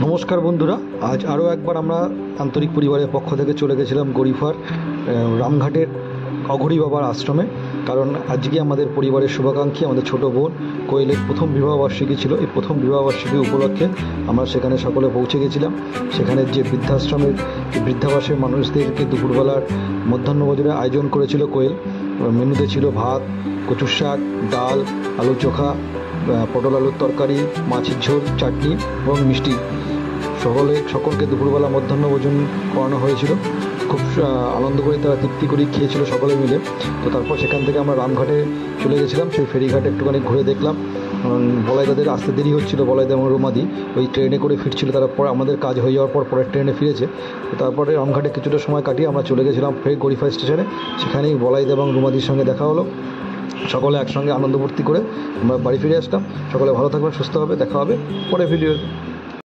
নমস্কার বন্ধুরা, আজ আরও একবার আমরা আন্তরিক পরিবারের পক্ষ থেকে চলে গেছিলাম গরিফার রামঘাটের অঘরী বাবার আশ্রমে। কারণ আজকে আমাদের পরিবারের শুভাকাঙ্ক্ষী আমাদের ছোট বোন কোয়েলের প্রথম বিবাহবার্ষিকী ছিল। এই প্রথম বিবাহবার্ষিকী উপলক্ষে আমরা সেখানে সকলে পৌঁছে গেছিলাম। সেখানে যে বৃদ্ধাশ্রমের বৃদ্ধাবাসের মানুষদেরকে দুপুরবেলার মধ্যাহ্নভোজনের আয়োজন করেছিল কোয়েল। মেনুতে ছিল ভাত, কচুর শাক, ডাল, আলু চোখা, পটল আলুর তরকারি, মাছের ঝোল, চাটনি এবং মিষ্টি। সকলকে দুপুরবেলা মধ্যাহ্নভোজন করানো হয়েছিল। খুব আনন্দ করে তারা তৃপ্তি করে খেয়েছিল সকলে মিলে। তো তারপর সেখান থেকে আমরা রামঘাটে চলে গেছিলাম। সেই ফেরিঘাটে একটুখানি ঘুরে দেখলাম। বলাইদাদের আসতে দেরি হচ্ছিল, বলাইদা এবং রুমাদি ওই ট্রেনে করে ফিরছিল। তারা পরে আমাদের কাজ হয়ে যাওয়ার পর পরের ট্রেনে ফিরেছে। তো তারপরে রামঘাটে কিছুটা সময় কাটিয়ে আমরা চলে গেছিলাম ফের গরিফা স্টেশনে। সেখানেই বলাইদা এবং রুমাদির সঙ্গে দেখা হলো। সকলে একসঙ্গে আনন্দ ফুর্তি করে আমরা বাড়ি ফিরে আসলাম। সকলে ভালো থাকবেন, সুস্থ হবে, দেখা হবে পরে ভিডিও।